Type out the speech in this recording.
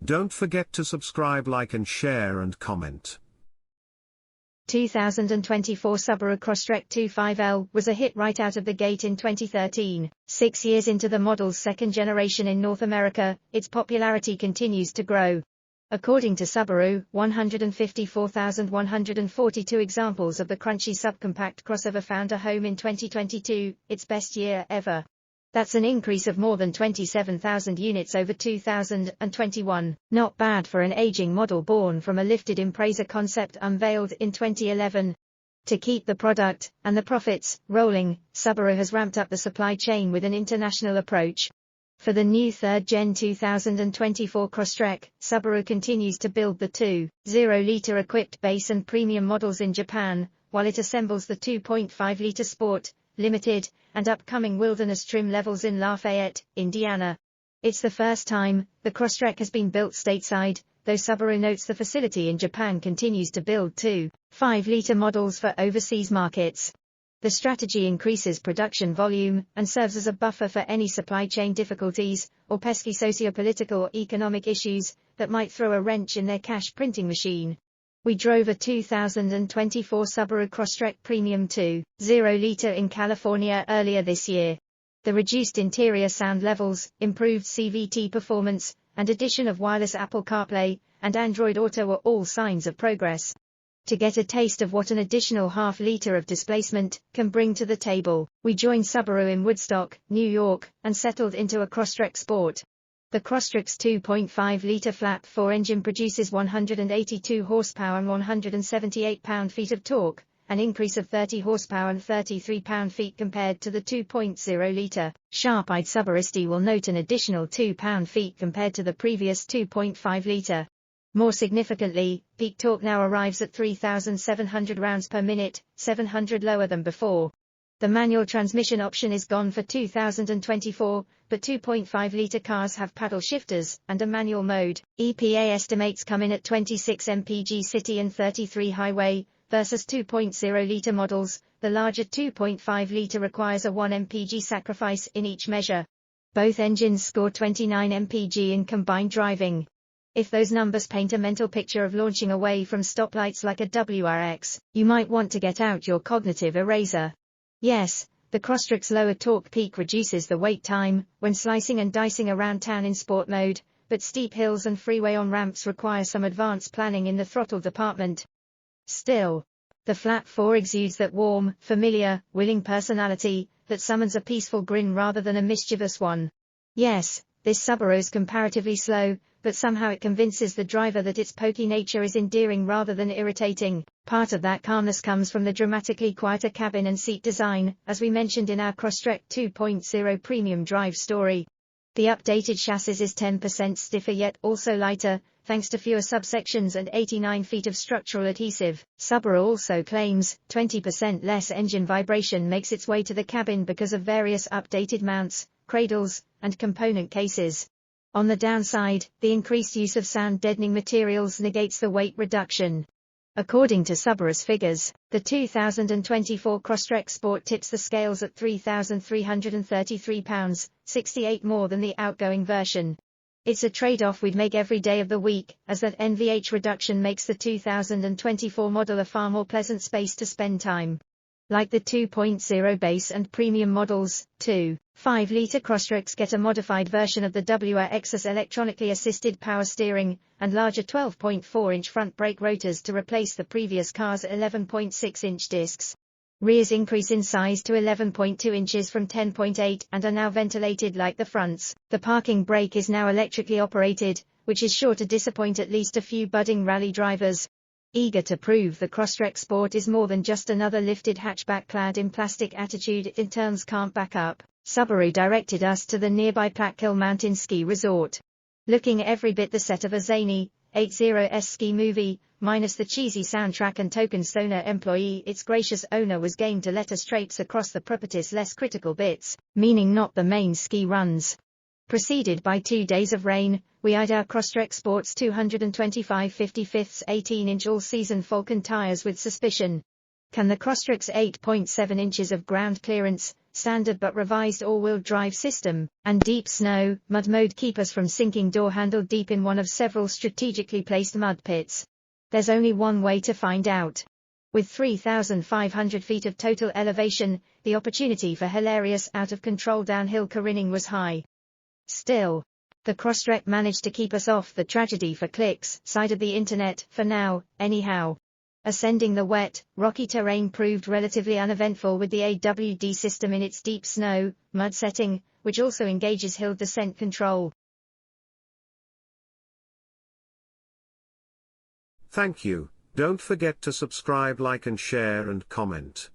Don't forget to subscribe, like and share and comment. 2024 Subaru Crosstrek 25L was a hit right out of the gate in 2013. 6 years into the model's second generation in North America, its popularity continues to grow. According to Subaru, 154,142 examples of the crunchy subcompact crossover found a home in 2022, its best year ever. That's an increase of more than 27,000 units over 2021. Not bad for an aging model born from a lifted Impreza concept unveiled in 2011. To keep the product, and the profits, rolling, Subaru has ramped up the supply chain with an international approach. For the new third-gen 2024 Crosstrek, Subaru continues to build the 2.0-liter equipped base and premium models in Japan, while it assembles the 2.5-liter Sport, Limited, and upcoming Wilderness trim levels in Lafayette, Indiana. It's the first time the Crosstrek has been built stateside, though Subaru notes the facility in Japan continues to build 2.5-liter models for overseas markets. The strategy increases production volume and serves as a buffer for any supply chain difficulties or pesky socio-political or economic issues that might throw a wrench in their cash printing machine. We drove a 2024 Subaru Crosstrek Premium 2.0-liter in California earlier this year. The reduced interior sound levels, improved CVT performance, and addition of wireless Apple CarPlay and Android Auto were all signs of progress. To get a taste of what an additional half-liter of displacement can bring to the table, we joined Subaru in Woodstock, New York, and settled into a Crosstrek Sport. The Crosstrek's 2.5-liter flat-4 engine produces 182 horsepower and 178 pound-feet of torque, an increase of 30 horsepower and 33 pound-feet compared to the 2.0-liter. Sharp-eyed Subaristi will note an additional 2 pound-feet compared to the previous 2.5-liter. More significantly, peak torque now arrives at 3,700 rounds per minute, 700 lower than before. The manual transmission option is gone for 2024, but 2.5-liter cars have paddle shifters and a manual mode. EPA estimates come in at 26 mpg city and 33 highway, versus 2.0-liter models. The larger 2.5-liter requires a 1 mpg sacrifice in each measure. Both engines score 29 mpg in combined driving. If those numbers paint a mental picture of launching away from stoplights like a WRX, you might want to get out your cognitive eraser. Yes, the Crosstrek's lower torque peak reduces the wait time when slicing and dicing around town in sport mode, but steep hills and freeway on-ramps require some advanced planning in the throttle department. Still, the flat 4 exudes that warm, familiar, willing personality that summons a peaceful grin rather than a mischievous one. Yes, this Subaru's comparatively slow, but somehow it convinces the driver that its pokey nature is endearing rather than irritating. Part of that calmness comes from the dramatically quieter cabin and seat design, as we mentioned in our Crosstrek 2.0 Premium Drive story. The updated chassis is 10% stiffer yet also lighter, thanks to fewer subsections and 89 feet of structural adhesive. Subaru also claims 20% less engine vibration makes its way to the cabin because of various updated mounts, cradles, and component cases. On the downside, the increased use of sound-deadening materials negates the weight reduction. According to Subaru's figures, the 2024 Crosstrek Sport tips the scales at 3,333 pounds, 68 more than the outgoing version. It's a trade-off we'd make every day of the week, as that NVH reduction makes the 2024 model a far more pleasant space to spend time. Like the 2.0 base and premium models, 2.5-liter Crosstreks get a modified version of the WRX's electronically assisted power steering, and larger 12.4-inch front brake rotors to replace the previous car's 11.6-inch discs. Rears increase in size to 11.2 inches from 10.8 and are now ventilated like the fronts. The parking brake is now electrically operated, which is sure to disappoint at least a few budding rally drivers. Eager to prove the Crosstrek Sport is more than just another lifted hatchback clad in plastic attitude it in turns can't back up, Subaru directed us to the nearby Platkill Mountain Ski Resort. Looking every bit the set of a zany 80s ski movie, minus the cheesy soundtrack and token Stoner employee, its gracious owner was game to let us traipse across the property's less critical bits, meaning not the main ski runs. Preceded by 2 days of rain, we eyed our Crosstrek Sport's 225 55ths 18-inch all-season Falcon tires with suspicion. Can the Crosstrek's 8.7 inches of ground clearance, standard but revised all-wheel drive system, and deep snow, mud mode keep us from sinking door handle deep in one of several strategically placed mud pits. There's only one way to find out. With 3,500 feet of total elevation, the opportunity for hilarious out-of-control downhill careening was high. Still, the Crosstrek managed to keep us off the tragedy for clicks side of the internet, for now, anyhow. Ascending the wet, rocky terrain proved relatively uneventful with the AWD system in its deep snow, mud setting, which also engages hill descent control. Thank you. Don't forget to subscribe, like and share and comment.